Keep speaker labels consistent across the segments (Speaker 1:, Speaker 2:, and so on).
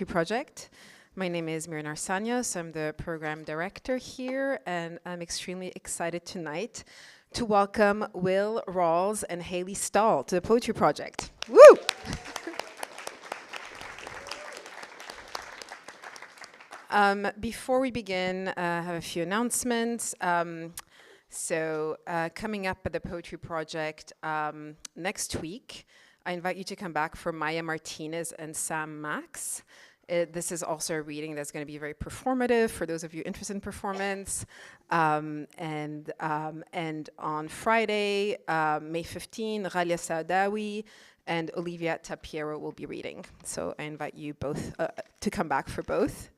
Speaker 1: Poetry Project. My name is Miriam Arsanios. I'm the program director here, and I'm extremely excited tonight to welcome Will Rawls and Hayley Stahl to the Poetry Project. Woo! Before we begin, I have a few announcements. Coming up at the Poetry Project next week, I invite you to come back for Maya Martinez and Sam Max. This is also a reading that's going to be very performative for those of you interested in performance. And on Friday, May 15, Ralia Saadawi and Olivia Tapiero will be reading. So I invite you both to come back for both.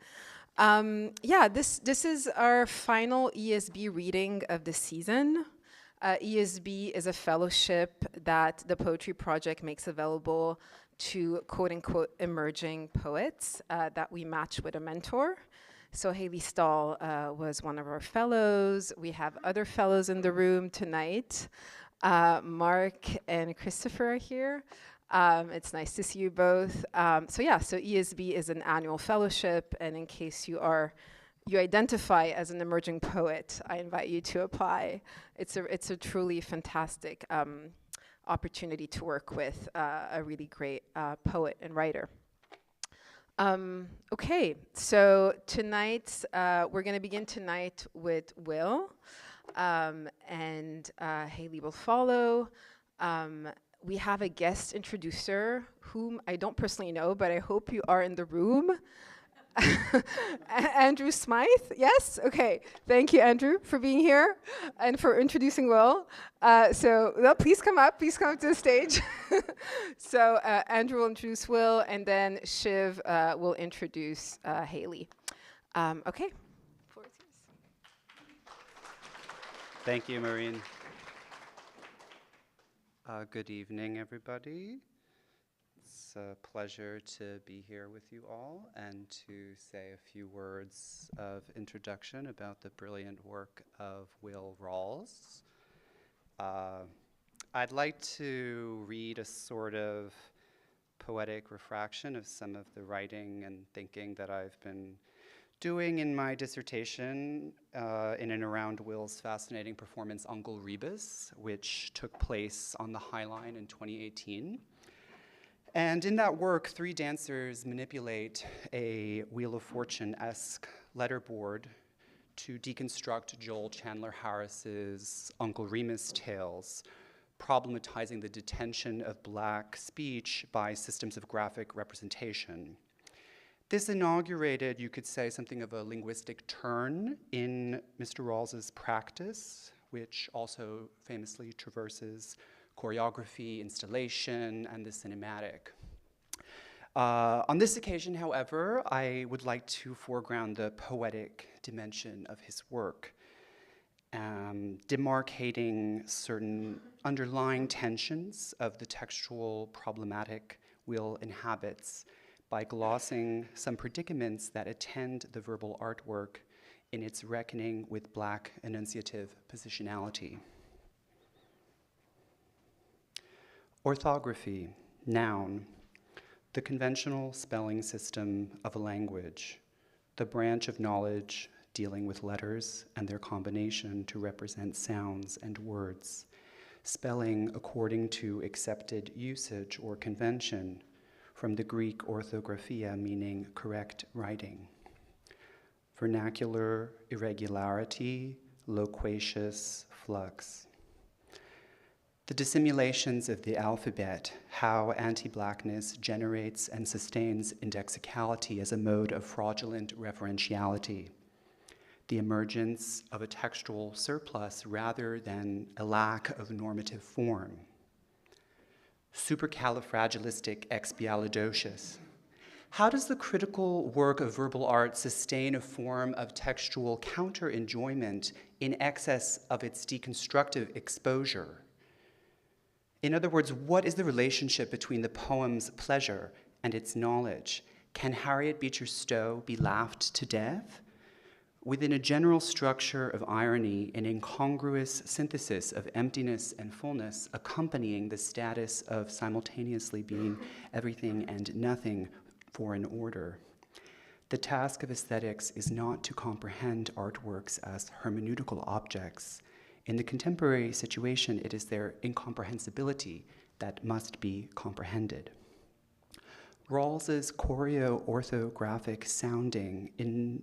Speaker 1: This is our final ESB reading of the season. ESB is a fellowship that the Poetry Project makes available to quote-unquote emerging poets that we match with a mentor. So Hayley Stahl was one of our fellows. We have other fellows in the room tonight. Mark and Christopher are here. It's nice to see you both. So ESB is an annual fellowship, and in case you identify as an emerging poet, I invite you to apply. It's a truly fantastic opportunity to work with a really great poet and writer. So tonight, we're going to begin tonight with Will, and Hayley will follow. We have a guest introducer whom I don't personally know, but I hope you are in the room. Andrew Smythe, yes? Okay, thank you, Andrew, for being here and for introducing Will. Please come up to the stage. Andrew will introduce Will, and then Shiv will introduce Hayley. Okay, floor is yours.
Speaker 2: Thank you, Maureen. Good evening, everybody. It's a pleasure to be here with you all and to say a few words of introduction about the brilliant work of Will Rawls. I'd like to read a sort of poetic refraction of some of the writing and thinking that I've been doing in my dissertation in and around Will's fascinating performance Uncle Rebus, which took place on the High Line in 2018. And in that work, three dancers manipulate a Wheel of Fortune-esque letterboard to deconstruct Joel Chandler Harris's Uncle Remus tales, problematizing the detention of Black speech by systems of graphic representation. This inaugurated, you could say, something of a linguistic turn in Mr. Rawls's practice, which also famously traverses choreography, installation, and the cinematic. On this occasion, however, I would like to foreground the poetic dimension of his work, demarcating certain underlying tensions of the textual problematic Will inhabits by glossing some predicaments that attend the verbal artwork in its reckoning with Black enunciative positionality. Orthography, noun, the conventional spelling system of a language, the branch of knowledge dealing with letters and their combination to represent sounds and words, spelling according to accepted usage or convention, from the Greek orthographia, meaning correct writing. Vernacular irregularity, loquacious flux. The dissimulations of the alphabet, how anti-Blackness generates and sustains indexicality as a mode of fraudulent referentiality. The emergence of a textual surplus rather than a lack of normative form. Supercalifragilisticexpialidocious. How does the critical work of verbal art sustain a form of textual counter-enjoyment in excess of its deconstructive exposure? In other words, what is the relationship between the poem's pleasure and its knowledge? Can Harriet Beecher Stowe be laughed to death? Within a general structure of irony, an incongruous synthesis of emptiness and fullness accompanying the status of simultaneously being everything and nothing for an order. The task of aesthetics is not to comprehend artworks as hermeneutical objects. In the contemporary situation, it is their incomprehensibility that must be comprehended. Rawls's choreo-orthographic sounding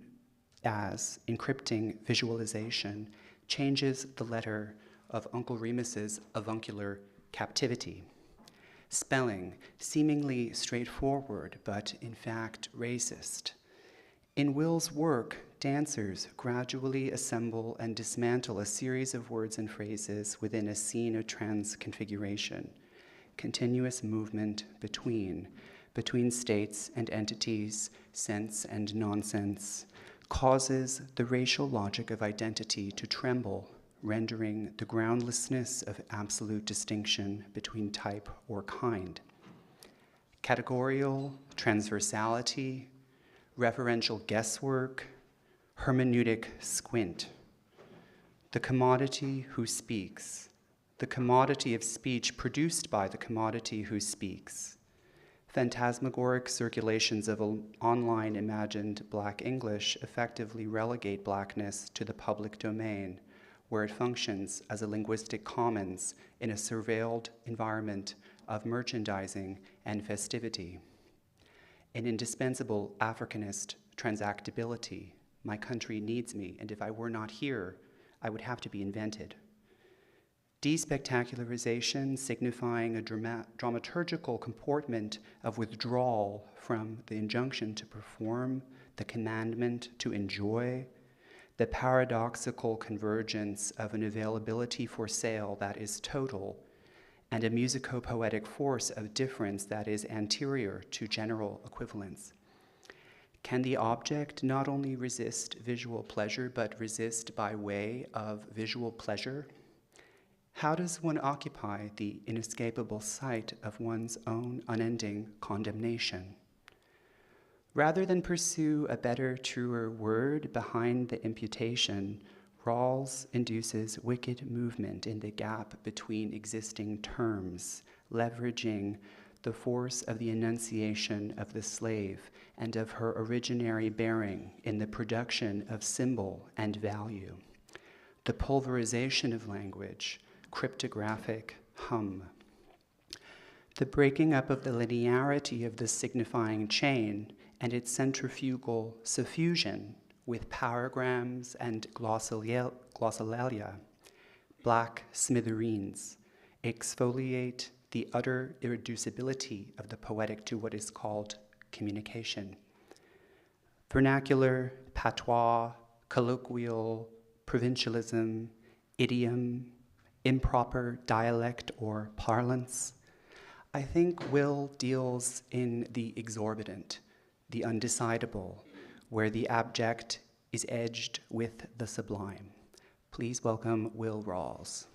Speaker 2: as encrypting visualization changes the letter of Uncle Remus's avuncular captivity. Spelling, seemingly straightforward, but in fact racist. In Will's work, dancers gradually assemble and dismantle a series of words and phrases within a scene of transconfiguration, continuous movement between states and entities, sense and nonsense, causes the racial logic of identity to tremble, rendering the groundlessness of absolute distinction between type or kind. Categorical transversality, referential guesswork, hermeneutic squint. The commodity who speaks, the commodity of speech produced by the commodity who speaks. Phantasmagoric circulations of online imagined Black English effectively relegate Blackness to the public domain, where it functions as a linguistic commons in a surveilled environment of merchandising and festivity. An indispensable Africanist transactability. My country needs me, and if I were not here, I would have to be invented. Despectacularization, signifying a dramaturgical comportment of withdrawal from the injunction to perform, the commandment to enjoy, the paradoxical convergence of an availability for sale that is total, and a musico-poetic force of difference that is anterior to general equivalence. Can the object not only resist visual pleasure, but resist by way of visual pleasure? How does one occupy the inescapable sight of one's own unending condemnation? Rather than pursue a better, truer word behind the imputation, Rawls induces wicked movement in the gap between existing terms, leveraging the force of the enunciation of the slave and of her originary bearing in the production of symbol and value. The pulverization of language, cryptographic hum. The breaking up of the linearity of the signifying chain and its centrifugal suffusion with powergrams and glossolalia, black smithereens, exfoliate the utter irreducibility of the poetic to what is called communication. Vernacular, patois, colloquial, provincialism, idiom, improper dialect or parlance. I think Will deals in the exorbitant, the undecidable, where the abject is edged with the sublime. Please welcome Will Rawls.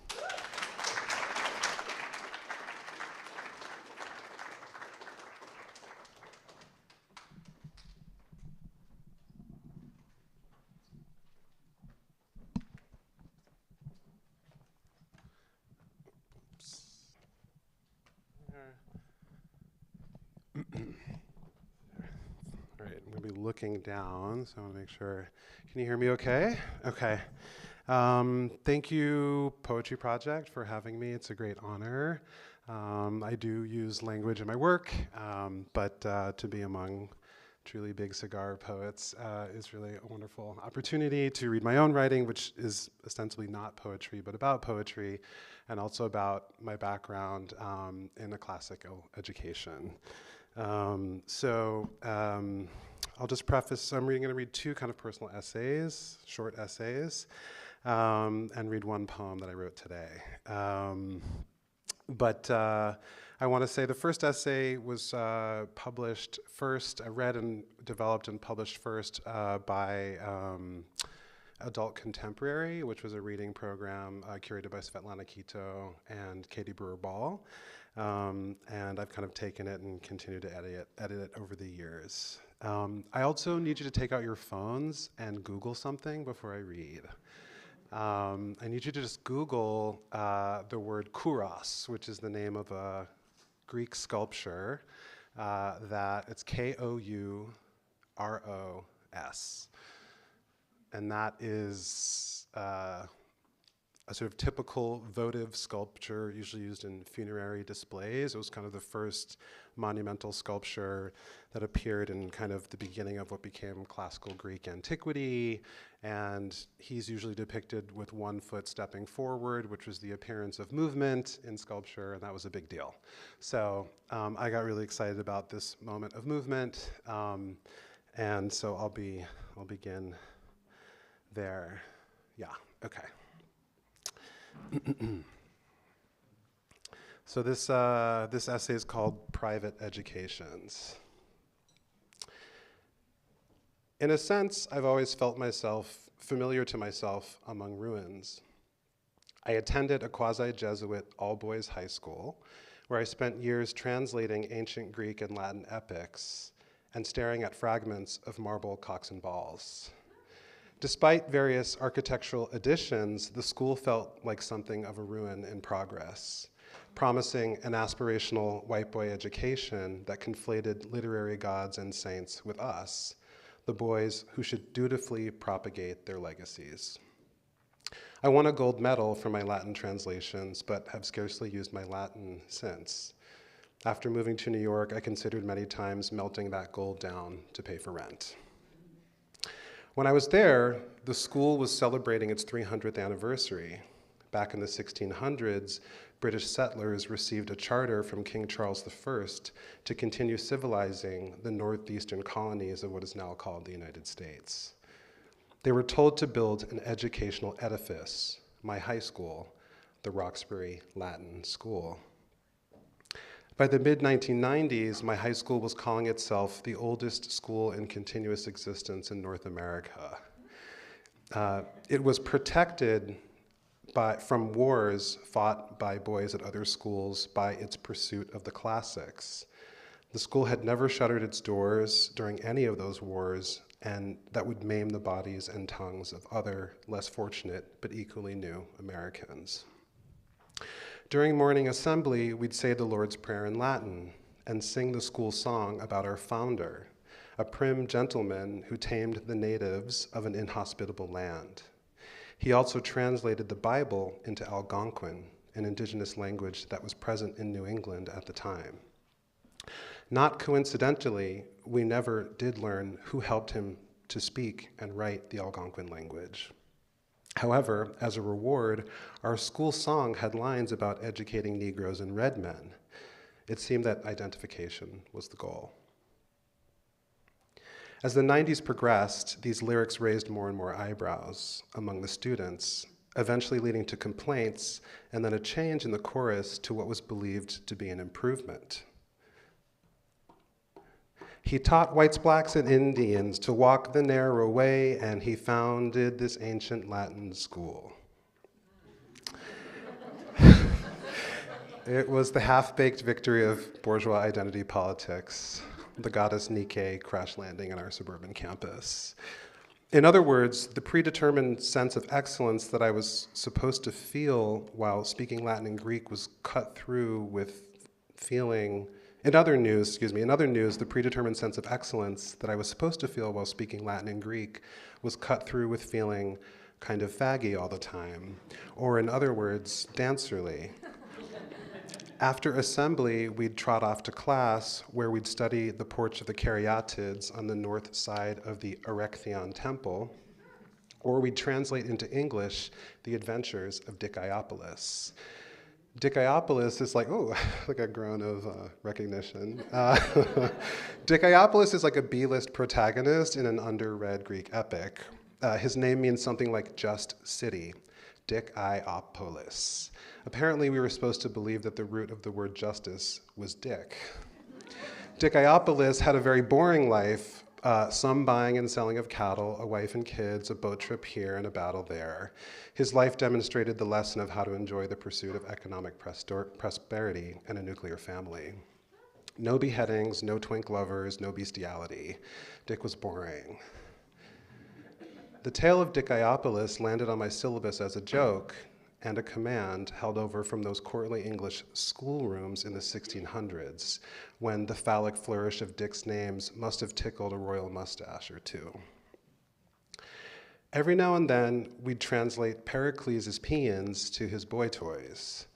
Speaker 3: All right, I'm going to be looking down, so I want to make sure. Can you hear me okay? Okay. Thank you, Poetry Project, for having me. It's a great honor. I do use language in my work, but to be among truly big cigar poets is really a wonderful opportunity to read my own writing, which is ostensibly not poetry, but about poetry, and also about my background in a classical education. I'll just preface, I'm going to read two kind of personal essays, short essays, and read one poem that I wrote today. I want to say the first essay was published first, read and developed and published first by Adult Contemporary, which was a reading program curated by Svetlana Kito and Katie Brewer-Ball. And I've kind of taken it and continued to edit it over the years. I also need you to take out your phones and Google something before I read. I need you to just Google the word kouros, which is the name of a Greek sculpture that it's Kouros, R-O-S. And that is a sort of typical votive sculpture, usually used in funerary displays. It was kind of the first monumental sculpture that appeared in kind of the beginning of what became classical Greek antiquity. And he's usually depicted with one foot stepping forward, which was the appearance of movement in sculpture, and that was a big deal. So I got really excited about this moment of movement, and so I'll begin there. Yeah, okay. So this essay is called Private Educations. In a sense, I've always felt myself familiar to myself among ruins. I attended a quasi-Jesuit all-boys high school where I spent years translating ancient Greek and Latin epics and staring at fragments of marble cocks and balls. Despite various architectural additions, the school felt like something of a ruin in progress, promising an aspirational white boy education that conflated literary gods and saints with us, the boys who should dutifully propagate their legacies. I won a gold medal for my Latin translations, but have scarcely used my Latin since. After moving to New York, I considered many times melting that gold down to pay for rent. When I was there, the school was celebrating its 300th anniversary. Back in the 1600s, British settlers received a charter from King Charles I to continue civilizing the northeastern colonies of what is now called the United States. They were told to build an educational edifice, my high school, the Roxbury Latin School. By the mid-1990s, my high school was calling itself the oldest school in continuous existence in North America. It was protected from wars fought by boys at other schools by its pursuit of the classics. The school had never shuttered its doors during any of those wars, and that would maim the bodies and tongues of other, less fortunate, but equally new Americans. During morning assembly, we'd say the Lord's Prayer in Latin and sing the school song about our founder, a prim gentleman who tamed the natives of an inhospitable land. He also translated the Bible into Algonquin, an indigenous language that was present in New England at the time. Not coincidentally, we never did learn who helped him to speak and write the Algonquin language. However, as a reward, our school song had lines about educating Negroes and red men. It seemed that identification was the goal. As the 90s progressed, these lyrics raised more and more eyebrows among the students, eventually leading to complaints and then a change in the chorus to what was believed to be an improvement. He taught whites, blacks, and Indians to walk the narrow way, and he founded this ancient Latin school. It was the half-baked victory of bourgeois identity politics, the goddess Nike crash landing on our suburban campus. In other words, the predetermined sense of excellence that I was supposed to feel while speaking Latin and Greek was cut through with feeling. In other news, the predetermined sense of excellence that I was supposed to feel while speaking Latin and Greek was cut through with feeling kind of faggy all the time, or in other words, dancerly. After assembly, we'd trot off to class where we'd study the porch of the Caryatids on the north side of the Erechtheion Temple, or we'd translate into English the adventures of Dicæopolis. Dicæopolis is like, oh, like a groan of recognition. Dicæopolis is like a B-list protagonist in an underread Greek epic. His name means something like just city, Dicæopolis. Apparently, we were supposed to believe that the root of the word justice was dick. Dicæopolis had a very boring life, some buying and selling of cattle, a wife and kids, a boat trip here and a battle there. His life demonstrated the lesson of how to enjoy the pursuit of economic prosperity and a nuclear family. No beheadings, no twink lovers, no bestiality. Dick was boring. The tale of Dicæopolis landed on my syllabus as a joke, and a command held over from those courtly English schoolrooms in the 1600s, when the phallic flourish of Dick's names must have tickled a royal mustache or two. Every now and then, we'd translate Pericles' paeans to his boy toys,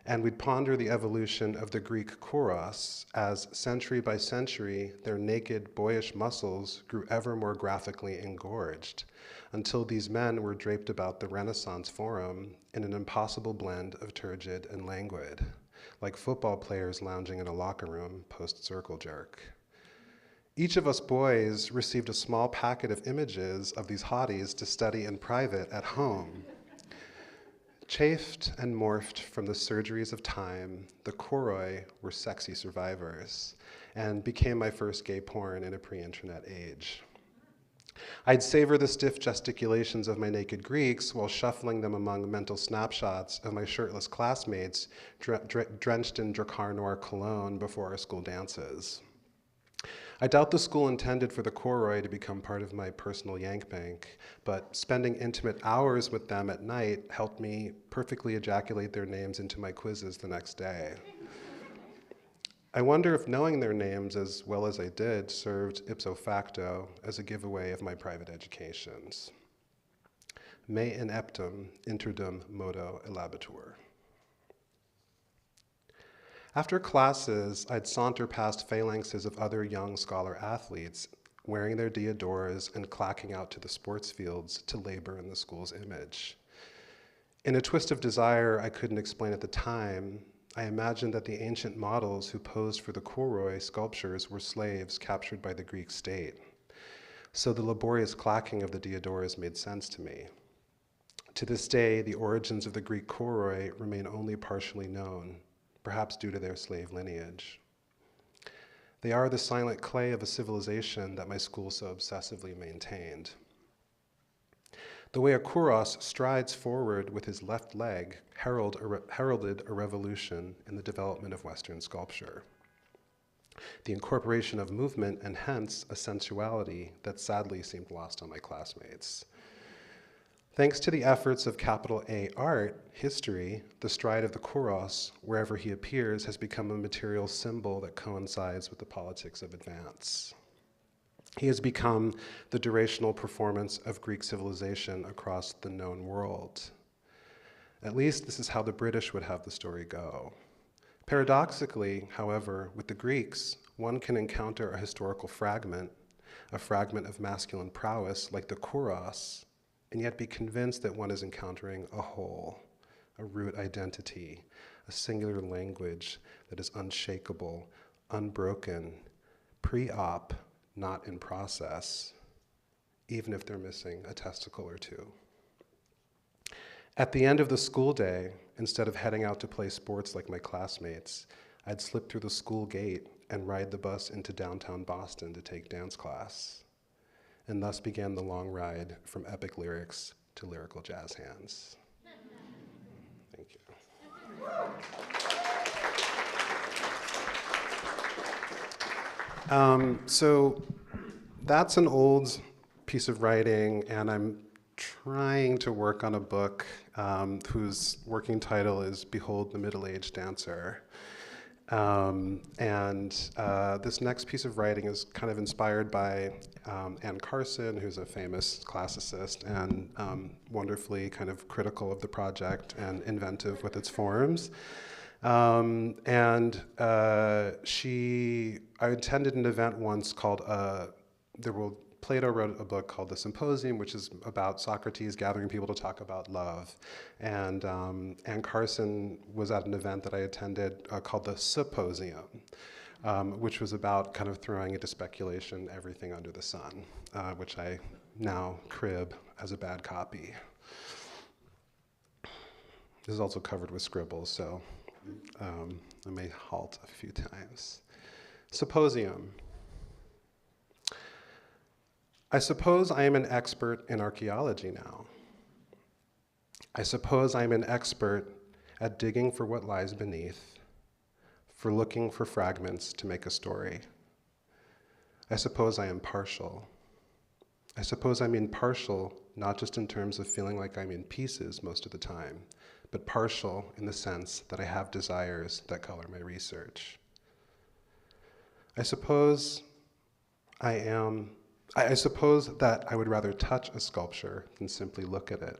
Speaker 3: and we'd ponder the evolution of the Greek kouros as, century by century, their naked, boyish muscles grew ever more graphically engorged, until these men were draped about the Renaissance Forum in an impossible blend of turgid and languid, like football players lounging in a locker room post-circle jerk. Each of us boys received a small packet of images of these hotties to study in private at home. Chafed and morphed from the surgeries of time, the kouroi were sexy survivors and became my first gay porn in a pre-internet age. I'd savor the stiff gesticulations of my naked Greeks while shuffling them among mental snapshots of my shirtless classmates drenched in Drakkar Noir cologne before our school dances. I doubt the school intended for the kouroi to become part of my personal yank bank, but spending intimate hours with them at night helped me perfectly ejaculate their names into my quizzes the next day. I wonder if knowing their names as well as I did served ipso facto as a giveaway of my private educations. Me ineptum interdum modo elabitur. After classes, I'd saunter past phalanxes of other young scholar athletes wearing their diadoras and clacking out to the sports fields to labor in the school's image. In a twist of desire I couldn't explain at the time, I imagined that the ancient models who posed for the kouroi sculptures were slaves captured by the Greek state. So the laborious clacking of the diadoras made sense to me. To this day, the origins of the Greek kouroi remain only partially known, perhaps due to their slave lineage. They are the silent clay of a civilization that my school so obsessively maintained. The way a kouros strides forward with his left leg heralded a revolution in the development of Western sculpture. The incorporation of movement and hence a sensuality that sadly seemed lost on my classmates. Thanks to the efforts of capital A art, history, the stride of the kouros, wherever he appears, has become a material symbol that coincides with the politics of advance. He has become the durational performance of Greek civilization across the known world. At least this is how the British would have the story go. Paradoxically, however, with the Greeks, one can encounter a historical fragment, a fragment of masculine prowess like the kouros, and yet be convinced that one is encountering a whole, a root identity, a singular language that is unshakable, unbroken, pre-op, not in process, even if they're missing a testicle or two. At the end of the school day, instead of heading out to play sports like my classmates, I'd slip through the school gate and ride the bus into downtown Boston to take dance class. And thus began the long ride from epic lyrics to lyrical jazz hands. Thank you. So that's an old piece of writing, and I'm trying to work on a book whose working title is Behold the Middle-Aged Dancer. This next piece of writing is kind of inspired by Anne Carson, who's a famous classicist and wonderfully kind of critical of the project and inventive with its forms. I attended an event once called, Plato wrote a book called The Symposium, which is about Socrates gathering people to talk about love. And Anne Carson was at an event that I attended called The Symposium, which was about kind of throwing into speculation everything under the sun, which I now crib as a bad copy. This is also covered with scribbles, so I may halt a few times. Symposium. I suppose I am an expert in archaeology now. I suppose I am an expert at digging for what lies beneath, for looking for fragments to make a story. I suppose I am partial. I suppose I mean partial not just in terms of feeling like I'm in pieces most of the time, but partial in the sense that I have desires that color my research. I suppose that I would rather touch a sculpture than simply look at it.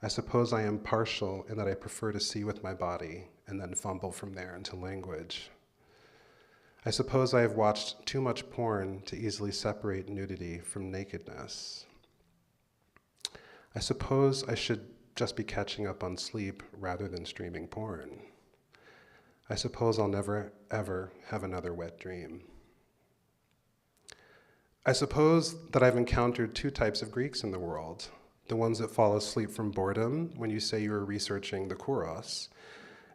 Speaker 3: I suppose I am partial in that I prefer to see with my body and then fumble from there into language. I suppose I have watched too much porn to easily separate nudity from nakedness. I suppose I should just be catching up on sleep rather than streaming porn. I suppose I'll never, ever have another wet dream. I suppose that I've encountered two types of Greeks in the world, the ones that fall asleep from boredom when you say you are researching the kouros,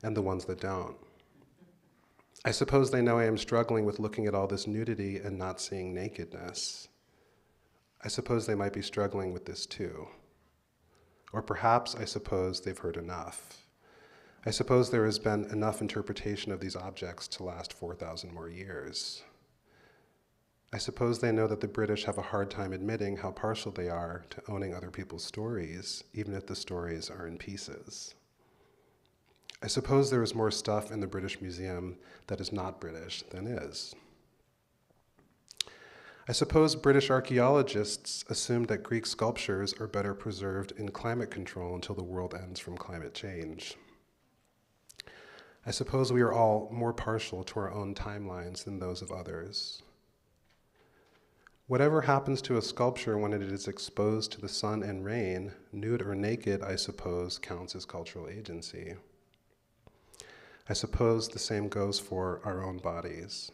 Speaker 3: and the ones that don't. I suppose they know I am struggling with looking at all this nudity and not seeing nakedness. I suppose they might be struggling with this too. Or perhaps I suppose they've heard enough. I suppose there has been enough interpretation of these objects to last 4,000 more years. I suppose they know that the British have a hard time admitting how partial they are to owning other people's stories, even if the stories are in pieces. I suppose there is more stuff in the British Museum that is not British than is. I suppose British archaeologists assumed that Greek sculptures are better preserved in climate control until the world ends from climate change. I suppose we are all more partial to our own timelines than those of others. Whatever happens to a sculpture when it is exposed to the sun and rain, nude or naked, I suppose, counts as cultural agency. I suppose the same goes for our own bodies.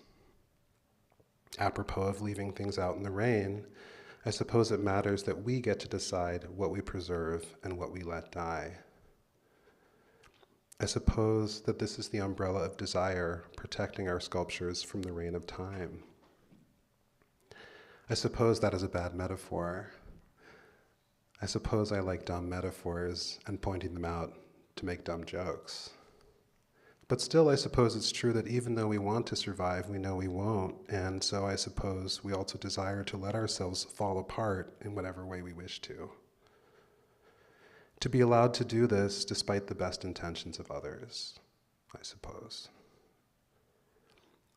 Speaker 3: Apropos of leaving things out in the rain, I suppose it matters that we get to decide what we preserve and what we let die. I suppose that this is the umbrella of desire protecting our sculptures from the rain of time. I suppose that is a bad metaphor. I suppose I like dumb metaphors and pointing them out to make dumb jokes. But still, I suppose it's true that even though we want to survive, we know we won't, and so I suppose we also desire to let ourselves fall apart in whatever way we wish to. To be allowed to do this despite the best intentions of others, I suppose.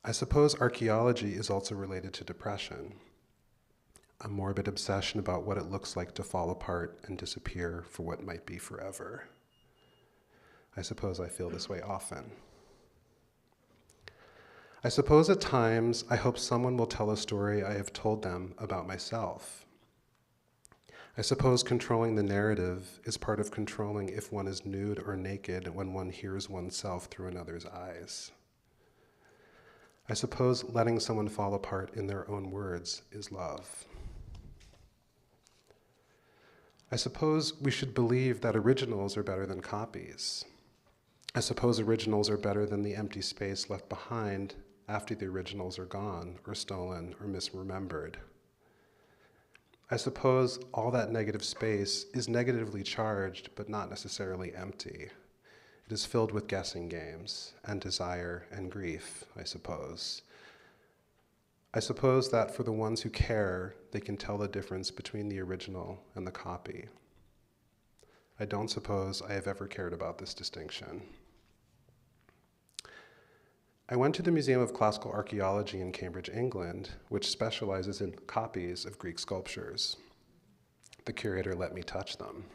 Speaker 3: I suppose archaeology is also related to depression, a morbid obsession about what it looks like to fall apart and disappear for what might be forever. I suppose I feel this way often. I suppose at times I hope someone will tell a story I have told them about myself. I suppose controlling the narrative is part of controlling if one is nude or naked when one hears oneself through another's eyes. I suppose letting someone fall apart in their own words is love. I suppose we should believe that originals are better than copies. I suppose originals are better than the empty space left behind after the originals are gone, or stolen, or misremembered. I suppose all that negative space is negatively charged, but not necessarily empty. It is filled with guessing games, and desire, and grief, I suppose. I suppose that for the ones who care, they can tell the difference between the original and the copy. I don't suppose I have ever cared about this distinction. I went to the Museum of Classical Archaeology in Cambridge, England, which specializes in copies of Greek sculptures. The curator let me touch them.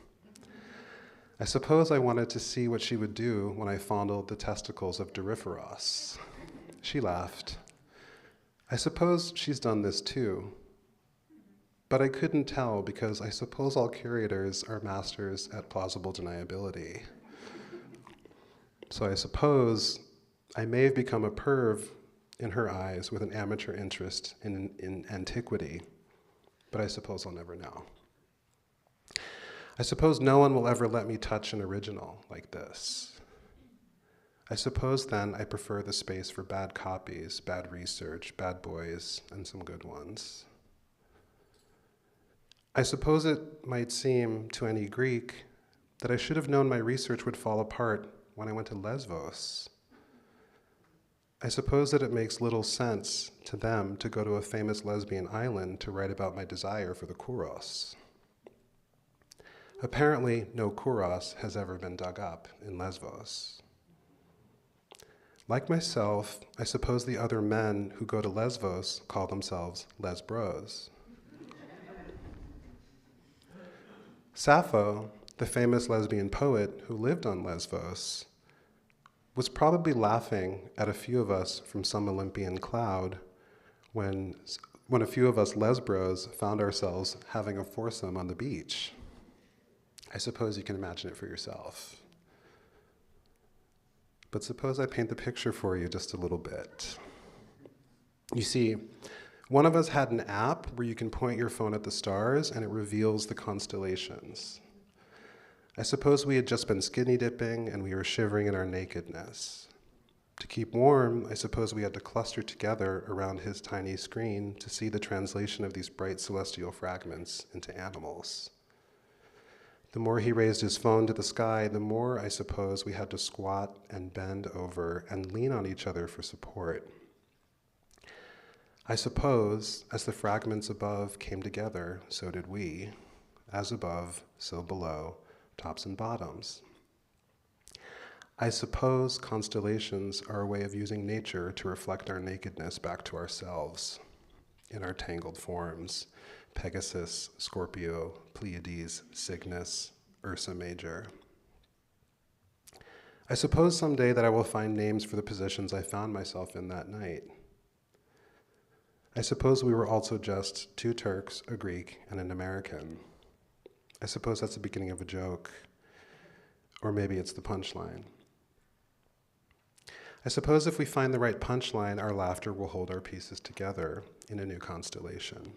Speaker 3: I suppose I wanted to see what she would do when I fondled the testicles of Doryphoros. She laughed. I suppose she's done this too. But I couldn't tell because I suppose all curators are masters at plausible deniability. So I suppose I may have become a perv in her eyes with an amateur interest in antiquity, but I suppose I'll never know. I suppose no one will ever let me touch an original like this. I suppose then I prefer the space for bad copies, bad research, bad boys, and some good ones. I suppose it might seem to any Greek that I should have known my research would fall apart when I went to Lesbos. I suppose that it makes little sense to them to go to a famous lesbian island to write about my desire for the kouros. Apparently, no kouros has ever been dug up in Lesvos. Like myself, I suppose the other men who go to Lesvos call themselves lesbros. Sappho, the famous lesbian poet who lived on Lesvos, was probably laughing at a few of us from some Olympian cloud when a few of us lesbros found ourselves having a foursome on the beach. I suppose you can imagine it for yourself. But suppose I paint the picture for you just a little bit. You see, one of us had an app where you can point your phone at the stars and it reveals the constellations. I suppose we had just been skinny dipping and we were shivering in our nakedness. To keep warm, I suppose we had to cluster together around his tiny screen to see the translation of these bright celestial fragments into animals. The more he raised his phone to the sky, the more I suppose we had to squat and bend over and lean on each other for support. I suppose, as the fragments above came together, so did we. As above, so below, tops and bottoms. I suppose constellations are a way of using nature to reflect our nakedness back to ourselves in our tangled forms: Pegasus, Scorpio, Pleiades, Cygnus, Ursa Major. I suppose someday that I will find names for the positions I found myself in that night. I suppose we were also just two Turks, a Greek, and an American. I suppose that's the beginning of a joke, or maybe it's the punchline. I suppose if we find the right punchline, our laughter will hold our pieces together in a new constellation.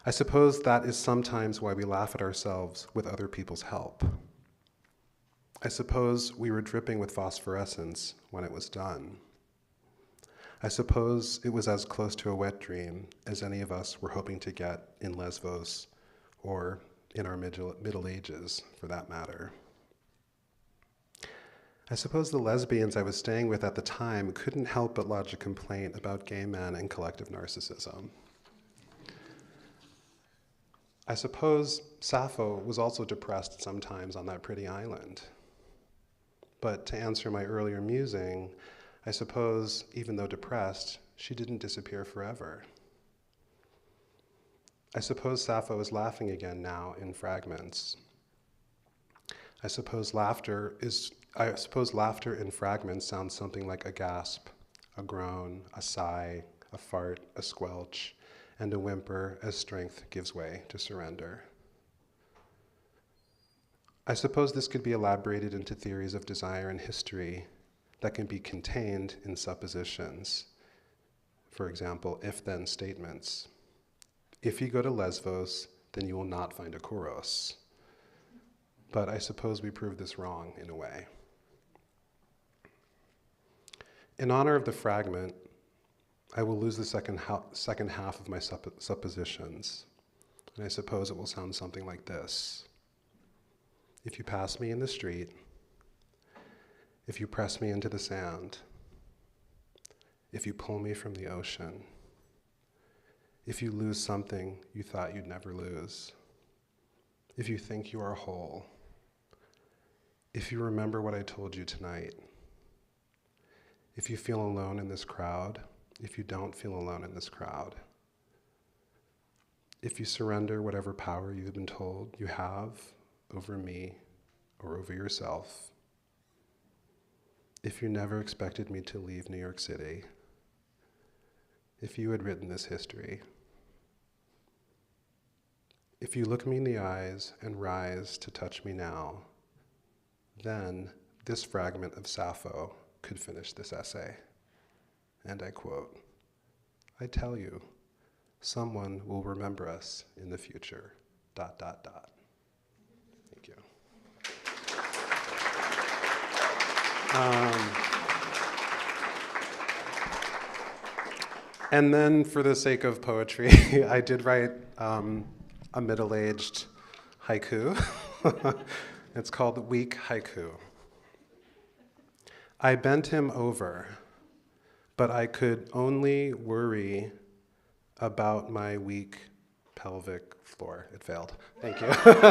Speaker 3: I suppose that is sometimes why we laugh at ourselves with other people's help. I suppose we were dripping with phosphorescence when it was done. I suppose it was as close to a wet dream as any of us were hoping to get in Lesvos or in our Middle Ages, for that matter. I suppose the lesbians I was staying with at the time couldn't help but lodge a complaint about gay men and collective narcissism. I suppose Sappho was also depressed sometimes on that pretty island. But to answer my earlier musing, I suppose, even though depressed, she didn't disappear forever. I suppose Sappho is laughing again now in fragments. I suppose laughter in fragments sounds something like a gasp, a groan, a sigh, a fart, a squelch, and a whimper as strength gives way to surrender. I suppose this could be elaborated into theories of desire and history that can be contained in suppositions. For example, if-then statements. If you go to Lesvos, then you will not find a kouros. But I suppose we proved this wrong in a way. In honor of the fragment, I will lose the second half of my suppositions, and I suppose it will sound something like this. If you pass me in the street, if you press me into the sand, if you pull me from the ocean, if you lose something you thought you'd never lose, if you think you are whole, if you remember what I told you tonight, if you feel alone in this crowd, if you don't feel alone in this crowd, if you surrender whatever power you've been told you have over me or over yourself, if you never expected me to leave New York City, if you had written this history, if you look me in the eyes and rise to touch me now, then this fragment of Sappho could finish this essay. And I quote, I tell you, someone will remember us in the future, ... Thank you. And then for the sake of poetry, I did write a middle-aged haiku. It's called Weak Haiku. I bent him over, but I could only worry about my weak pelvic floor. It failed. Thank you. Thank you.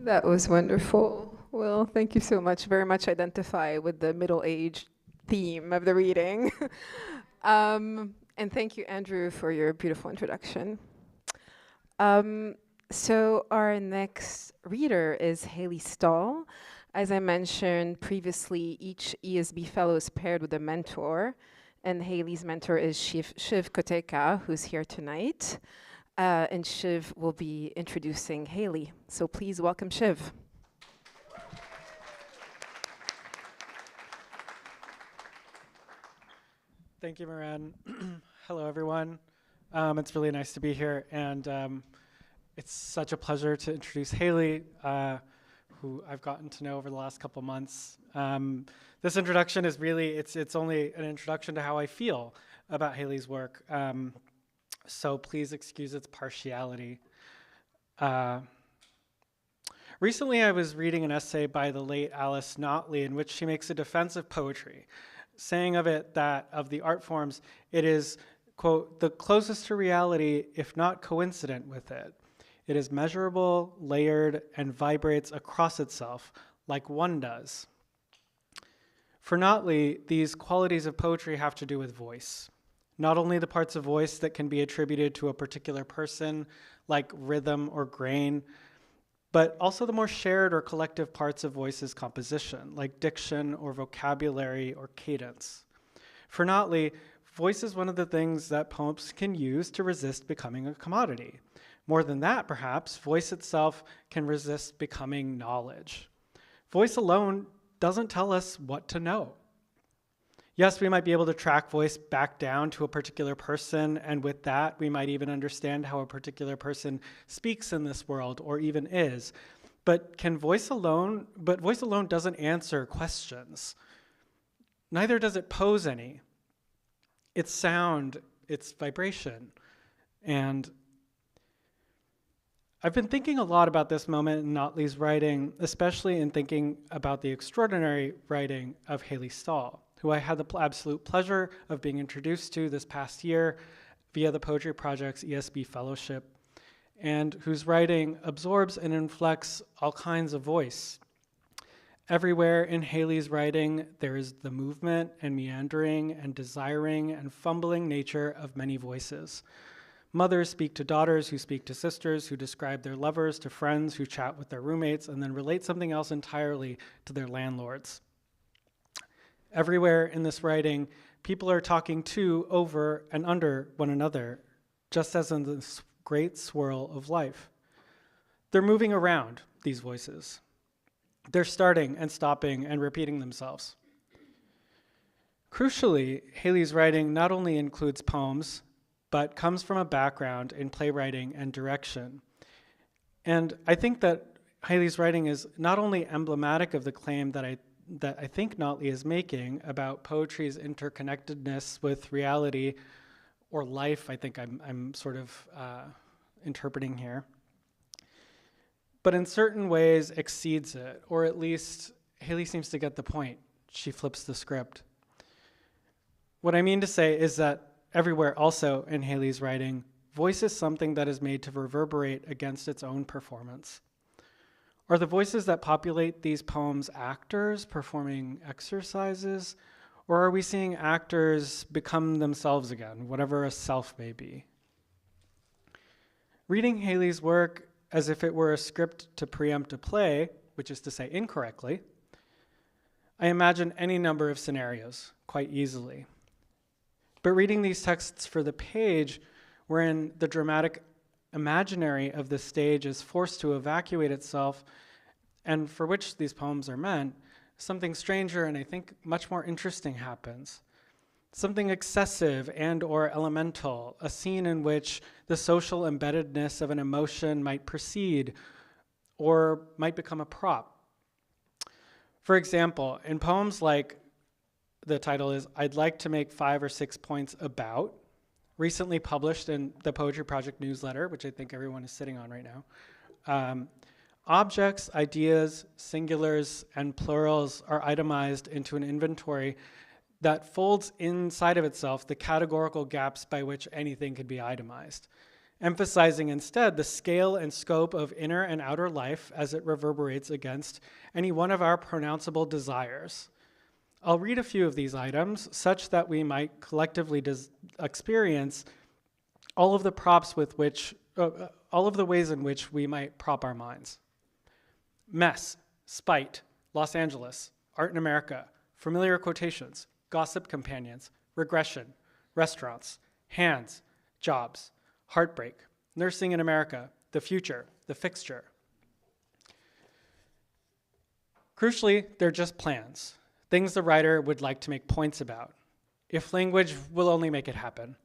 Speaker 1: That was wonderful. Well, thank you so much. Very much identify with the middle-age theme of the reading. And thank you, Andrew, for your beautiful introduction. So our next reader is Hayley Stahl. As I mentioned previously, each ESB fellow is paired with a mentor, and Hayley's mentor is Shiv Koteka, who's here tonight. And Shiv will be introducing Hayley. So please welcome Shiv.
Speaker 4: Thank you, Moran. Hello, everyone. It's really nice to be here, and it's such a pleasure to introduce Hayley, who I've gotten to know over the last couple months. This introduction is really, it's only an introduction to how I feel about Hayley's work. So please excuse its partiality. Recently, I was reading an essay by the late Alice Notley in which she makes a defense of poetry, saying of it that of the art forms, it is, quote, the closest to reality, if not coincident with it. It is measurable, layered, and vibrates across itself like one does. For Notley, these qualities of poetry have to do with voice. Not only the parts of voice that can be attributed to a particular person, like rhythm or grain, but also the more shared or collective parts of voice's composition, like diction or vocabulary or cadence. For Notley, voice is one of the things that poems can use to resist becoming a commodity. More than that, perhaps, voice itself can resist becoming knowledge. Voice alone doesn't tell us what to know. Yes, we might be able to track voice back down to a particular person, and with that, we might even understand how a particular person speaks in this world, or even is. But voice alone doesn't answer questions. Neither does it pose any. It's sound, it's vibration. And I've been thinking a lot about this moment in Notley's writing, especially in thinking about the extraordinary writing of Hayley Stahl, who I had the absolute pleasure of being introduced to this past year via the Poetry Project's ESB Fellowship, and whose writing absorbs and inflects all kinds of voice. Everywhere in Hayley's writing, there is the movement and meandering and desiring and fumbling nature of many voices. Mothers speak to daughters, who speak to sisters, who describe their lovers to friends, who chat with their roommates, and then relate something else entirely to their landlords. Everywhere in this writing, people are talking to, over, and under one another, just as in this great swirl of life. They're moving around, these voices. They're starting and stopping and repeating themselves. Crucially, Hayley's writing not only includes poems, but comes from a background in playwriting and direction. And I think that Hayley's writing is not only emblematic of the claim that I think Notley is making about poetry's interconnectedness with reality or life, I think I'm sort of interpreting here, but in certain ways exceeds it, or at least Hayley seems to get the point. She flips the script. What I mean to say is that everywhere also in Hayley's writing, voice is something that is made to reverberate against its own performance. Are the voices that populate these poems actors performing exercises, or are we seeing actors become themselves again, whatever a self may be? Reading Hayley's work as if it were a script to preempt a play, which is to say incorrectly, I imagine any number of scenarios quite easily. But reading these texts for the page, wherein the dramatic imaginary of the stage is forced to evacuate itself, and for which these poems are meant, something stranger and I think much more interesting happens. Something excessive and or elemental, a scene in which the social embeddedness of an emotion might proceed or might become a prop. For example, in poems like the title is I'd Like to Make 5 or 6 Points About, recently published in the Poetry Project newsletter, which I think everyone is sitting on right now, Objects, ideas, singulars, and plurals are itemized into an inventory that folds inside of itself the categorical gaps by which anything could be itemized, emphasizing instead the scale and scope of inner and outer life as it reverberates against any one of our pronounceable desires. I'll read a few of these items such that we might collectively experience all of the ways in which we might prop our minds. Mess, spite, Los Angeles, art in America, familiar quotations, gossip companions, regression, restaurants, hands, jobs, heartbreak, nursing in America, the future, the fixture. Crucially, they're just plans, things the writer would like to make points about. If language will only make it happen.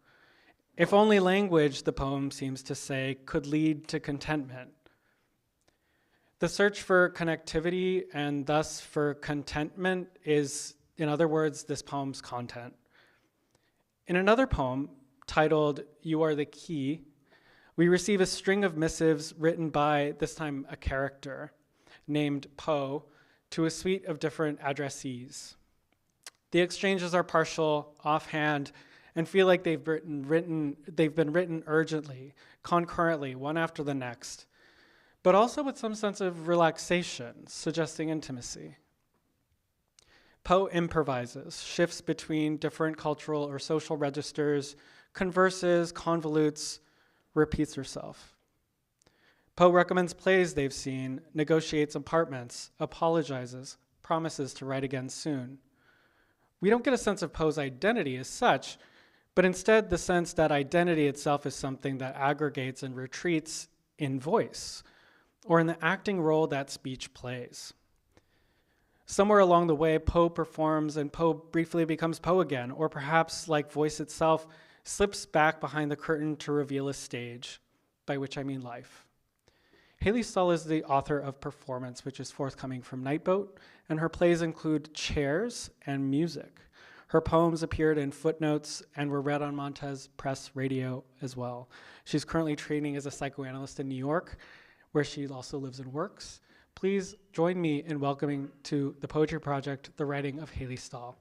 Speaker 4: If only language, the poem seems to say, could lead to contentment. The search for connectivity and thus for contentment is, in other words, this poem's content. In another poem titled You Are the Key, we receive a string of missives written by, this time, a character named Poe to a suite of different addressees. The exchanges are partial, offhand, and feel like they've been written urgently, concurrently, one after the next, but also with some sense of relaxation, suggesting intimacy. Poe improvises, shifts between different cultural or social registers, converses, convolutes, repeats herself. Poe recommends plays they've seen, negotiates apartments, apologizes, promises to write again soon. We don't get a sense of Poe's identity as such, but instead the sense that identity itself is something that aggregates and retreats in voice, or in the acting role that speech plays. Somewhere along the way, Poe performs and Poe briefly becomes Poe again, or perhaps, like voice itself, slips back behind the curtain to reveal a stage, by which I mean life. Hayley Stahl is the author of Performance, which is forthcoming from Nightboat, and her plays include Chairs and Music. Her poems appeared in Footnotes and were read on Montez Press Radio as well. She's currently training as a psychoanalyst in New York, where she also lives and works. Please join me in welcoming to the Poetry Project the writing of Hayley Stahl.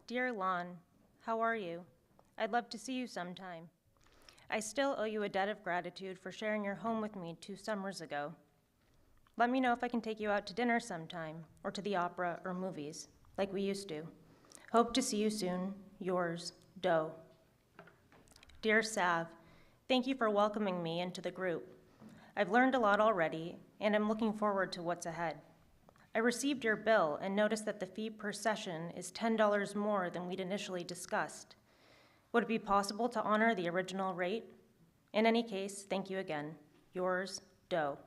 Speaker 5: Dear Lon, how are you? I'd love to see you sometime. I still owe you a debt of gratitude for sharing your home with me 2 summers ago. Let me know if I can take you out to dinner sometime, or to the opera or movies, like we used to. Hope to see you soon. Yours, Doe. Dear Sav, thank you for welcoming me into the group. I've learned a lot already, and I'm looking forward to what's ahead. I received your bill and noticed that the fee per session is $10 more than we'd initially discussed. Would it be possible to honor the original rate? In any case, thank you again. Yours, Doe.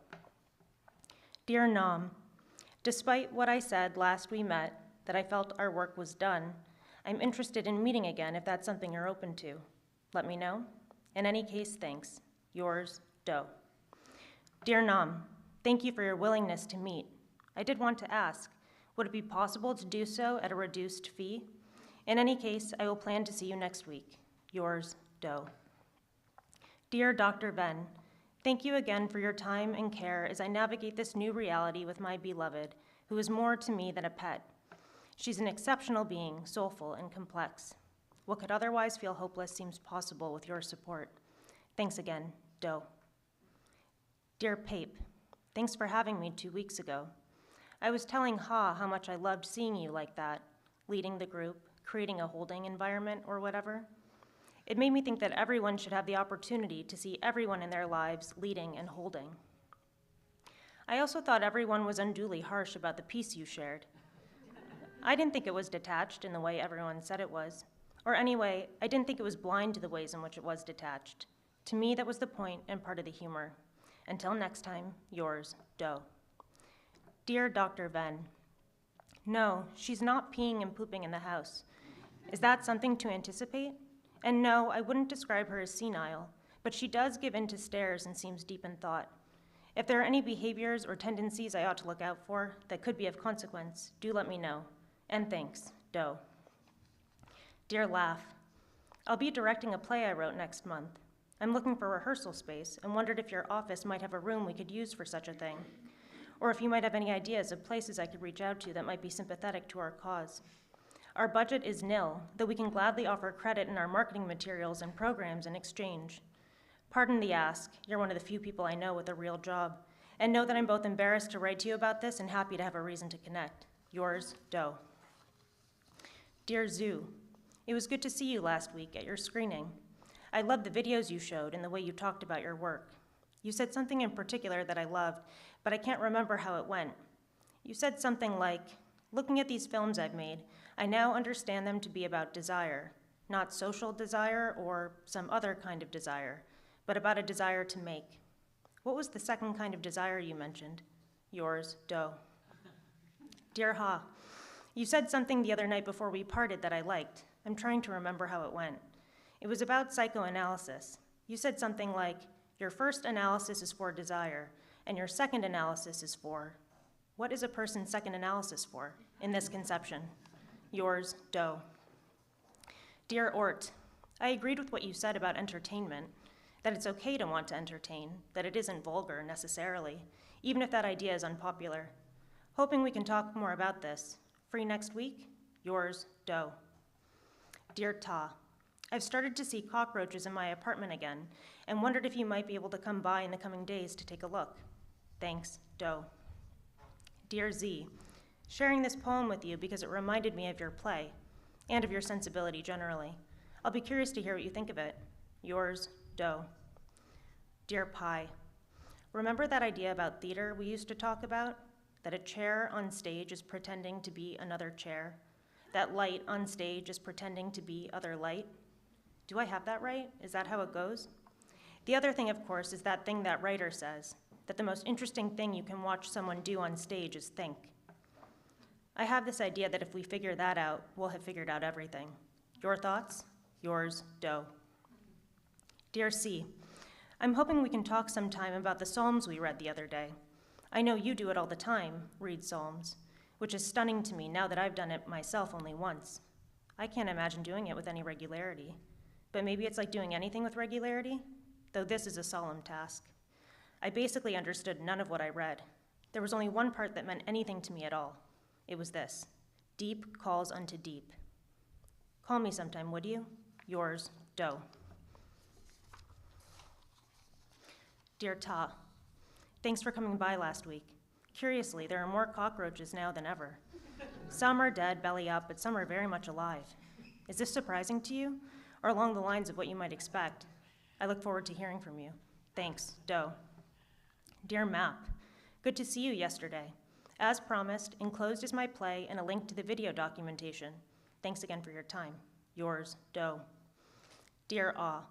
Speaker 5: Dear Nam, despite what I said last we met, that I felt our work was done, I'm interested in meeting again if that's something you're open to. Let me know. In any case, thanks. Yours, Doe. Dear Nam, thank you for your willingness to meet. I did want to ask, would it be possible to do so at a reduced fee? In any case, I will plan to see you next week. Yours, Doe. Dear Dr. Venn, thank you again for your time and care as I navigate this new reality with my beloved, who is more to me than a pet. She's an exceptional being, soulful and complex. What could otherwise feel hopeless seems possible with your support. Thanks again, Doe. Dear Pape, thanks for having me 2 weeks ago. I was telling Ha how much I loved seeing you like that, leading the group, creating a holding environment or whatever. It made me think that everyone should have the opportunity to see everyone in their lives leading and holding. I also thought everyone was unduly harsh about the piece you shared. I didn't think it was detached in the way everyone said it was. Or anyway, I didn't think it was blind to the ways in which it was detached. To me, that was the point and part of the humor. Until next time, yours, Doe. Dear Dr. Venn, no, she's not peeing and pooping in the house. Is that something to anticipate? And no, I wouldn't describe her as senile, but she does give in to stares and seems deep in thought. If there are any behaviors or tendencies I ought to look out for that could be of consequence, do let me know. And thanks, Doe. Dear Laugh, I'll be directing a play I wrote next month. I'm looking for rehearsal space and wondered if your office might have a room we could use for such a thing, or if you might have any ideas of places I could reach out to that might be sympathetic to our cause. Our budget is nil, though we can gladly offer credit in our marketing materials and programs in exchange. Pardon the ask, you're one of the few people I know with a real job, and know that I'm both embarrassed to write to you about this and happy to have a reason to connect. Yours, Doe. Dear Zoo, it was good to see you last week at your screening. I loved the videos you showed and the way you talked about your work. You said something in particular that I loved, but I can't remember how it went. You said something like, looking at these films I've made, I now understand them to be about desire, not social desire or some other kind of desire, but about a desire to make. What was the second kind of desire you mentioned? Yours, Doe. Dear Ha, you said something the other night before we parted that I liked. I'm trying to remember how it went. It was about psychoanalysis. You said something like, your first analysis is for desire, and your second analysis is for. What is a person's second analysis for in this conception? Yours, Doe. Dear Ort, I agreed with what you said about entertainment, that it's okay to want to entertain, that it isn't vulgar necessarily, even if that idea is unpopular. Hoping we can talk more about this. Free next week? Yours, Doe. Dear Ta, I've started to see cockroaches in my apartment again and wondered if you might be able to come by in the coming days to take a look. Thanks, Doe. Dear Z, sharing this poem with you because it reminded me of your play and of your sensibility generally. I'll be curious to hear what you think of it. Yours, Doe. Dear Pi, remember that idea about theater we used to talk about? That a chair on stage is pretending to be another chair? That light on stage is pretending to be other light? Do I have that right? Is that how it goes? The other thing, of course, is that thing that writer says, that the most interesting thing you can watch someone do on stage is think. I have this idea that if we figure that out, we'll have figured out everything. Your thoughts? Yours, Doe. Dear C, I'm hoping we can talk sometime about the Psalms we read the other day. I know you do it all the time, read Psalms, which is stunning to me now that I've done it myself only once. I can't imagine doing it with any regularity. But maybe it's like doing anything with regularity, though this is a solemn task. I basically understood none of what I read. There was only one part that meant anything to me at all. It was this: deep calls unto deep. Call me sometime, would you? Yours, Doe. Dear Ta, thanks for coming by last week. Curiously, there are more cockroaches now than ever. Some are dead, belly up, but some are very much alive. Is this surprising to you, or along the lines of what you might expect? I look forward to hearing from you. Thanks, Doe. Dear Map, good to see you yesterday. As promised, enclosed is my play and a link to the video documentation. Thanks again for your time. Yours, Doe. Dear Aw,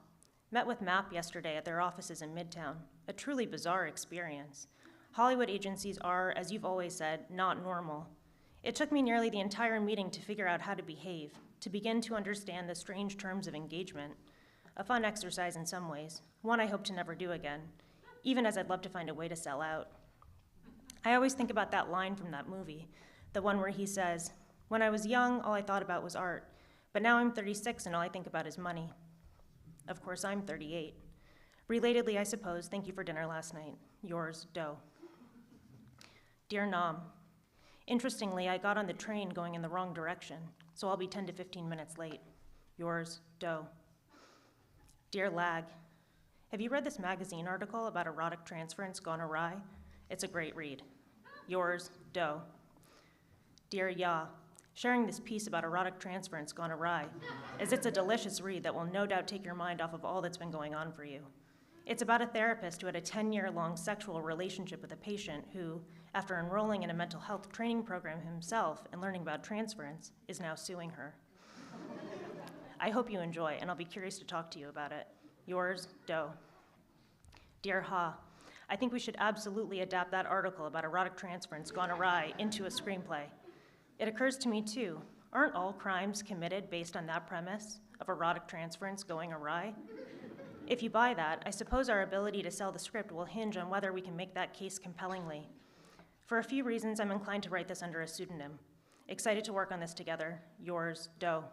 Speaker 5: met with Map yesterday at their offices in Midtown. A truly bizarre experience. Hollywood agencies are, as you've always said, not normal. It took me nearly the entire meeting to figure out how to behave, to begin to understand the strange terms of engagement. A fun exercise in some ways, one I hope to never do again, even as I'd love to find a way to sell out. I always think about that line from that movie, the one where he says, when I was young, all I thought about was art, but now I'm 36 and all I think about is money. Of course, I'm 38. Relatedly, I suppose, thank you for dinner last night. Yours, Doe. Dear Nam, interestingly, I got on the train going in the wrong direction, so I'll be 10 to 15 minutes late. Yours, Doe. Dear Lag, have you read this magazine article about erotic transference gone awry? It's a great read. Yours, Doe. Dear Ya, sharing this piece about erotic transference gone awry, as it's a delicious read that will no doubt take your mind off of all that's been going on for you. It's about a therapist who had a 10-year-long sexual relationship with a patient who, after enrolling in a mental health training program himself and learning about transference, is now suing her. I hope you enjoy, and I'll be curious to talk to you about it. Yours, Doe. Dear Ha, I think we should absolutely adapt that article about erotic transference gone awry into a screenplay. It occurs to me, too, aren't all crimes committed based on that premise of erotic transference going awry? If you buy that, I suppose our ability to sell the script will hinge on whether we can make that case compellingly. For a few reasons, I'm inclined to write this under a pseudonym. Excited to work on this together. Yours, Doe.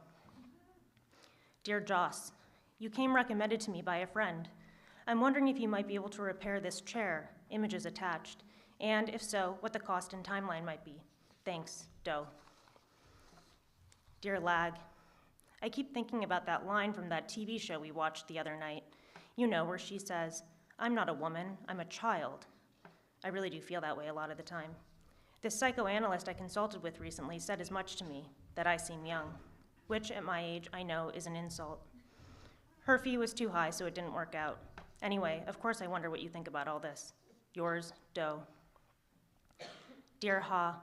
Speaker 5: Dear Joss, you came recommended to me by a friend. I'm wondering if you might be able to repair this chair, images attached, and if so, what the cost and timeline might be. Thanks, Doe. Dear Lag, I keep thinking about that line from that TV show we watched the other night. You know, where she says, I'm not a woman, I'm a child. I really do feel that way a lot of the time. This psychoanalyst I consulted with recently said as much to me, that I seem young, which at my age I know is an insult. Her fee was too high, so it didn't work out. Anyway, of course I wonder what you think about all this. Yours, Doe. Dear Ha,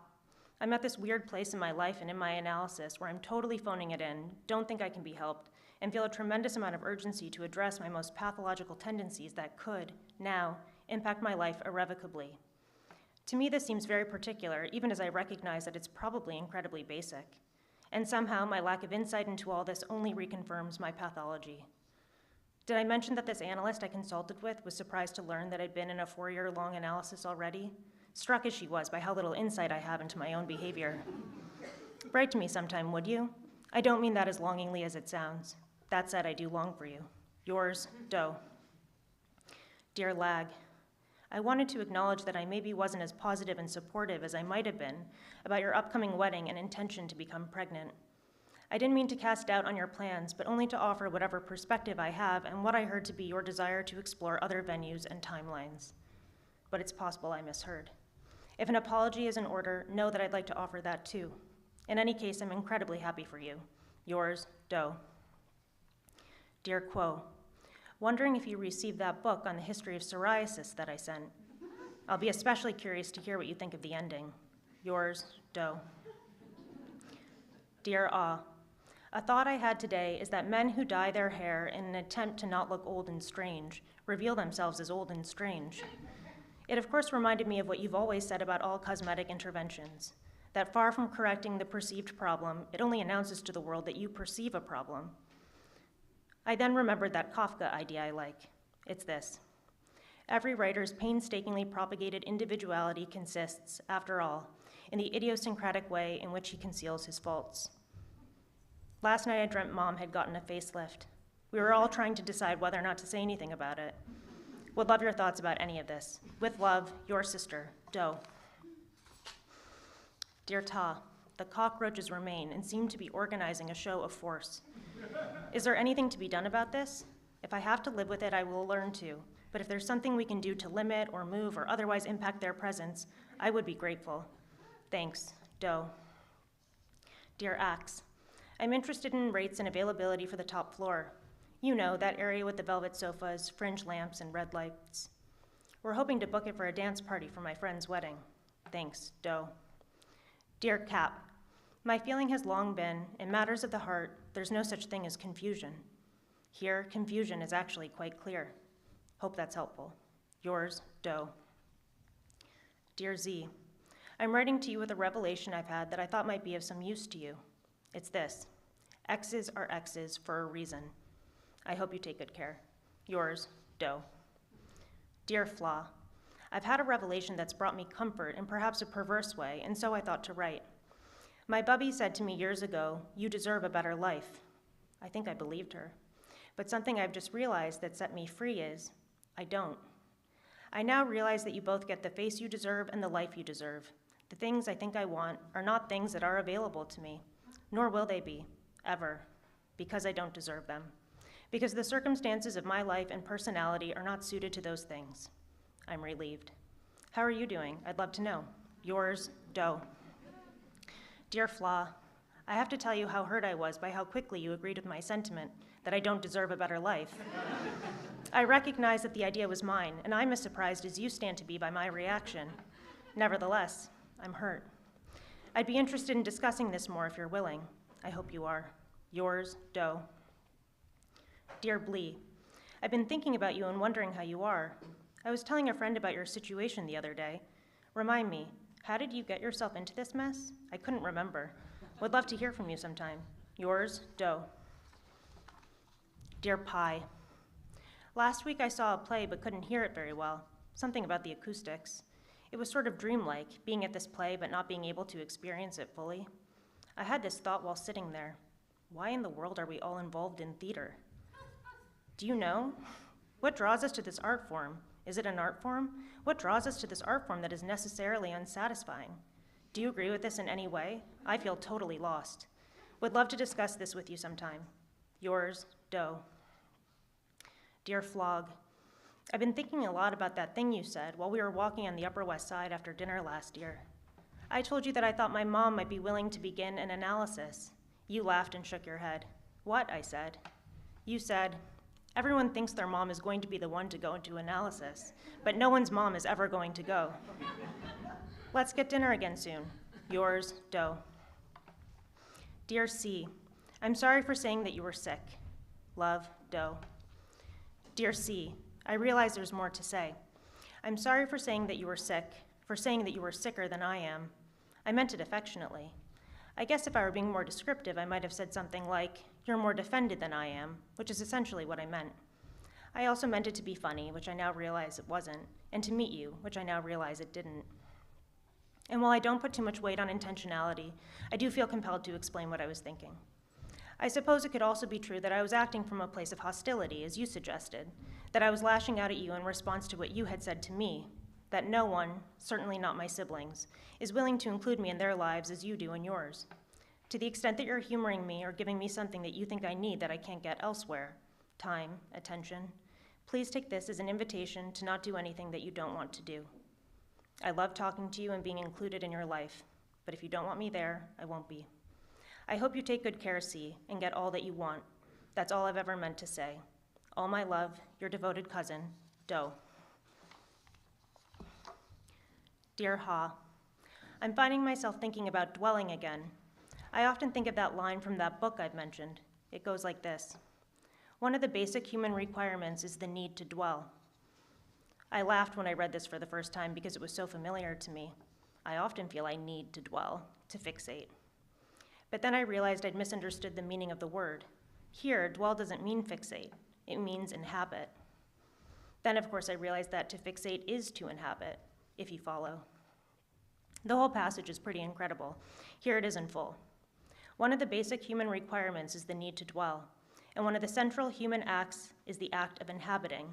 Speaker 5: I'm at this weird place in my life and in my analysis where I'm totally phoning it in, don't think I can be helped, and feel a tremendous amount of urgency to address my most pathological tendencies that could, now, impact my life irrevocably. To me, this seems very particular, even as I recognize that it's probably incredibly basic. And somehow, my lack of insight into all this only reconfirms my pathology. Did I mention that this analyst I consulted with was surprised to learn that I'd been in a 4-year-long analysis already? Struck as she was by how little insight I have into my own behavior. Write to me sometime, would you? I don't mean that as longingly as it sounds. That said, I do long for you. Yours, Doe. Dear Lag, I wanted to acknowledge that I maybe wasn't as positive and supportive as I might have been about your upcoming wedding and intention to become pregnant. I didn't mean to cast doubt on your plans, but only to offer whatever perspective I have and what I heard to be your desire to explore other venues and timelines. But it's possible I misheard. If an apology is in order, know that I'd like to offer that too. In any case, I'm incredibly happy for you. Yours, Doe. Dear Quo, wondering if you received that book on the history of psoriasis that I sent. I'll be especially curious to hear what you think of the ending. Yours, Doe. Dear Ah, a thought I had today is that men who dye their hair in an attempt to not look old and strange reveal themselves as old and strange. It of course reminded me of what you've always said about all cosmetic interventions, that far from correcting the perceived problem, it only announces to the world that you perceive a problem. I then remembered that Kafka idea I like. It's this. Every writer's painstakingly propagated individuality consists, after all, in the idiosyncratic way in which he conceals his faults. Last night I dreamt Mom had gotten a facelift. We were all trying to decide whether or not to say anything about it. Would love your thoughts about any of this. With love, your sister, Doe. Dear Ta, the cockroaches remain and seem to be organizing a show of force. Is there anything to be done about this? If I have to live with it, I will learn to. But if there's something we can do to limit or move or otherwise impact their presence, I would be grateful. Thanks, Doe. Dear Axe, I'm interested in rates and availability for the top floor. You know, that area with the velvet sofas, fringe lamps, and red lights. We're hoping to book it for a dance party for my friend's wedding. Thanks, Doe. Dear Cap, my feeling has long been, in matters of the heart, there's no such thing as confusion. Here, confusion is actually quite clear. Hope that's helpful. Yours, Doe. Dear Z, I'm writing to you with a revelation I've had that I thought might be of some use to you. It's this. X's are X's for a reason. I hope you take good care. Yours, Doe. Dear Flaw, I've had a revelation that's brought me comfort in perhaps a perverse way, and so I thought to write. My bubby said to me years ago, you deserve a better life. I think I believed her. But something I've just realized that set me free is, I don't. I now realize that you both get the face you deserve and the life you deserve. The things I think I want are not things that are available to me, nor will they be, ever, because I don't deserve them. Because the circumstances of my life and personality are not suited to those things. I'm relieved. How are you doing? I'd love to know. Yours, Doe. Dear Flaw, I have to tell you how hurt I was by how quickly you agreed with my sentiment that I don't deserve a better life. I recognize that the idea was mine, and I'm as surprised as you stand to be by my reaction. Nevertheless, I'm hurt. I'd be interested in discussing this more if you're willing. I hope you are. Yours, Doe. Dear Blee, I've been thinking about you and wondering how you are. I was telling a friend about your situation the other day. Remind me, how did you get yourself into this mess? I couldn't remember. Would love to hear from you sometime. Yours, Doe. Dear Pie, last week I saw a play but couldn't hear it very well. Something about the acoustics. It was sort of dreamlike, being at this play but not being able to experience it fully. I had this thought while sitting there. Why in the world are we all involved in theater? Do you know? What draws us to this art form? Is it an art form? What draws us to this art form that is necessarily unsatisfying? Do you agree with this in any way? I feel totally lost. Would love to discuss this with you sometime. Yours, Doe. Dear Flog, I've been thinking a lot about that thing you said while we were walking on the Upper West Side after dinner last year. I told you that I thought my mom might be willing to begin an analysis. You laughed and shook your head. What? I said. You said, everyone thinks their mom is going to be the one to go into analysis, but no one's mom is ever going to go. Let's get dinner again soon. Yours, Doe. Dear C, I'm sorry for saying that you were sick. Love, Doe. Dear C, I realize there's more to say. I'm sorry for saying that you were sick, for saying that you were sicker than I am. I meant it affectionately. I guess if I were being more descriptive, I might have said something like, you're more defended than I am, which is essentially what I meant. I also meant it to be funny, which I now realize it wasn't, and to meet you, which I now realize it didn't. And while I don't put too much weight on intentionality, I do feel compelled to explain what I was thinking. I suppose it could also be true that I was acting from a place of hostility, as you suggested, that I was lashing out at you in response to what you had said to me, that no one, certainly not my siblings, is willing to include me in their lives as you do in yours. To the extent that you're humoring me or giving me something that you think I need that I can't get elsewhere, time, attention, please take this as an invitation to not do anything that you don't want to do. I love talking to you and being included in your life, but if you don't want me there, I won't be. I hope you take good care, C, and get all that you want. That's all I've ever meant to say. All my love, your devoted cousin, Doe. Dear Ha, I'm finding myself thinking about dwelling again. I often think of that line from that book I've mentioned. It goes like this. One of the basic human requirements is the need to dwell. I laughed when I read this for the first time because it was so familiar to me. I often feel I need to dwell, to fixate. But then I realized I'd misunderstood the meaning of the word. Here, dwell doesn't mean fixate. It means inhabit. Then, of course, I realized that to fixate is to inhabit, if you follow. The whole passage is pretty incredible. Here it is in full. One of the basic human requirements is the need to dwell, and one of the central human acts is the act of inhabiting,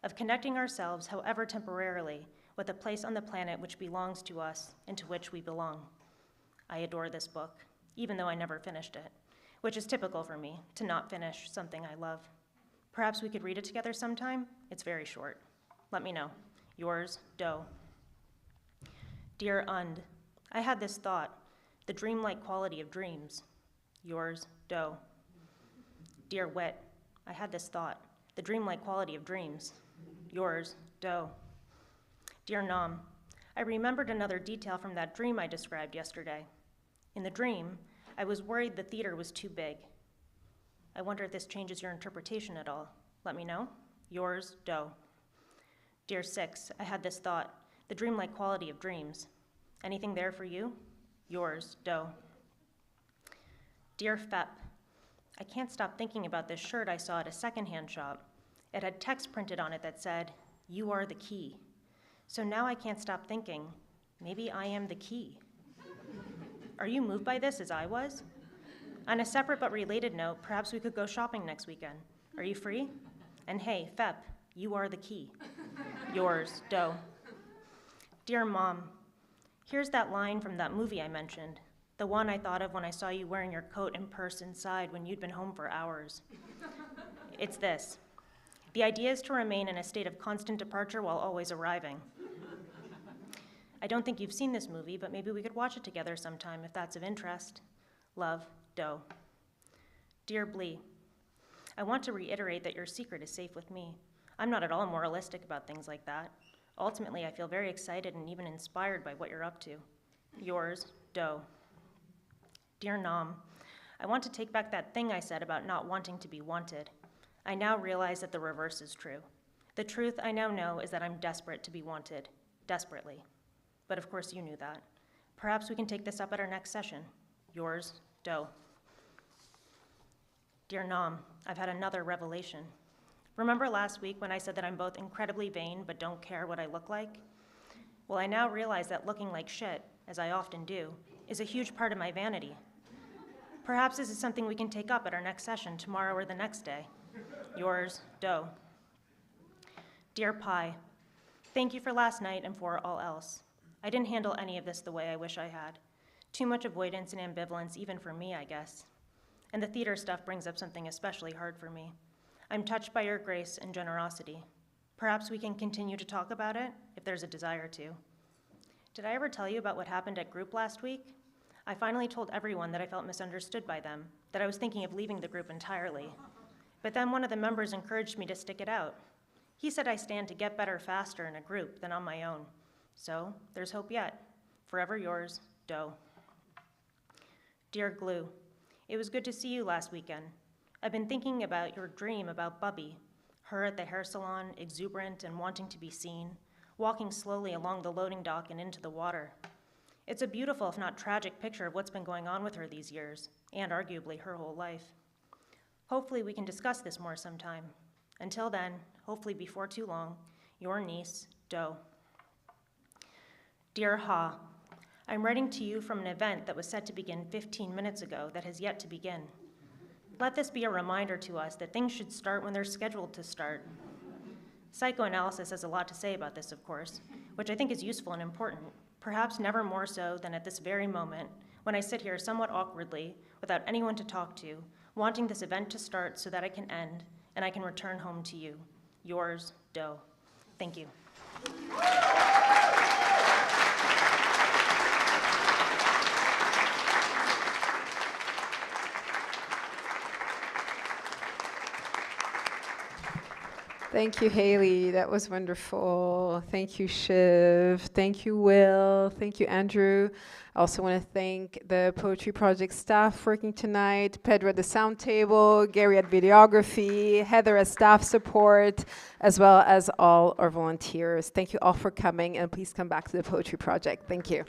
Speaker 5: of connecting ourselves, however temporarily, with a place on the planet which belongs to us and to which we belong. I adore this book, even though I never finished it, which is typical for me, to not finish something I love. Perhaps we could read it together sometime? It's very short. Let me know. Yours, Doe. Dear Und, I had this thought, the dreamlike quality of dreams. Yours, Doe. Dear Wit, I had this thought, the dreamlike quality of dreams. Yours, Doe. Dear Nam, I remembered another detail from that dream I described yesterday. In the dream, I was worried the theater was too big. I wonder if this changes your interpretation at all. Let me know. Yours, Doe. Dear Six, I had this thought, the dreamlike quality of dreams. Anything there for you? Yours, Doe. Dear Fep, I can't stop thinking about this shirt I saw at a secondhand shop. It had text printed on it that said, "You are the key." So now I can't stop thinking, maybe I am the key. Are you moved by this as I was? On a separate but related note, perhaps we could go shopping next weekend. Are you free? And hey, Fep, you are the key. Yours, Doe. Dear Mom, here's that line from that movie I mentioned, the one I thought of when I saw you wearing your coat and purse inside when you'd been home for hours. It's this. The idea is to remain in a state of constant departure while always arriving. I don't think you've seen this movie, but maybe we could watch it together sometime if that's of interest. Love, Doe. Dear Blee, I want to reiterate that your secret is safe with me. I'm not at all moralistic about things like that. Ultimately, I feel very excited and even inspired by what you're up to. Yours, Doe. Dear Nam, I want to take back that thing I said about not wanting to be wanted. I now realize that the reverse is true. The truth I now know is that I'm desperate to be wanted, desperately. But of course you knew that. Perhaps we can take this up at our next session. Yours, Doe. Dear Nam, I've had another revelation. Remember last week when I said that I'm both incredibly vain but don't care what I look like? Well, I now realize that looking like shit, as I often do, is a huge part of my vanity. Perhaps this is something we can take up at our next session tomorrow or the next day. Yours, Doe. Dear Pi, thank you for last night and for all else. I didn't handle any of this the way I wish I had. Too much avoidance and ambivalence, even for me, I guess. And the theater stuff brings up something especially hard for me. I'm touched by your grace and generosity. Perhaps we can continue to talk about it, if there's a desire to. Did I ever tell you about what happened at group last week? I finally told everyone that I felt misunderstood by them, that I was thinking of leaving the group entirely. But then one of the members encouraged me to stick it out. He said I stand to get better faster in a group than on my own. So, there's hope yet. Forever yours, Doe. Dear Glue, it was good to see you last weekend. I've been thinking about your dream about Bubby, her at the hair salon, exuberant and wanting to be seen, walking slowly along the loading dock and into the water. It's a beautiful, if not tragic, picture of what's been going on with her these years, and arguably her whole life. Hopefully we can discuss this more sometime. Until then, hopefully before too long, your niece, Doe. Dear Ha, I'm writing to you from an event that was set to begin 15 minutes ago that has yet to begin. Let this be a reminder to us that things should start when they're scheduled to start. Psychoanalysis has a lot to say about this, of course, which I think is useful and important, perhaps never more so than at this very moment, when I sit here somewhat awkwardly, without anyone to talk to, wanting this event to start so that it can end, and I can return home to you. Yours, Doe. Thank you.
Speaker 1: Thank you, Hayley. That was wonderful. Thank you, Shiv. Thank you, Will. Thank you, Andrew. I also want to thank the Poetry Project staff working tonight, Pedro at the sound table, Gary at videography, Heather at staff support, as well as all our volunteers. Thank you all for coming, and please come back to the Poetry Project. Thank you.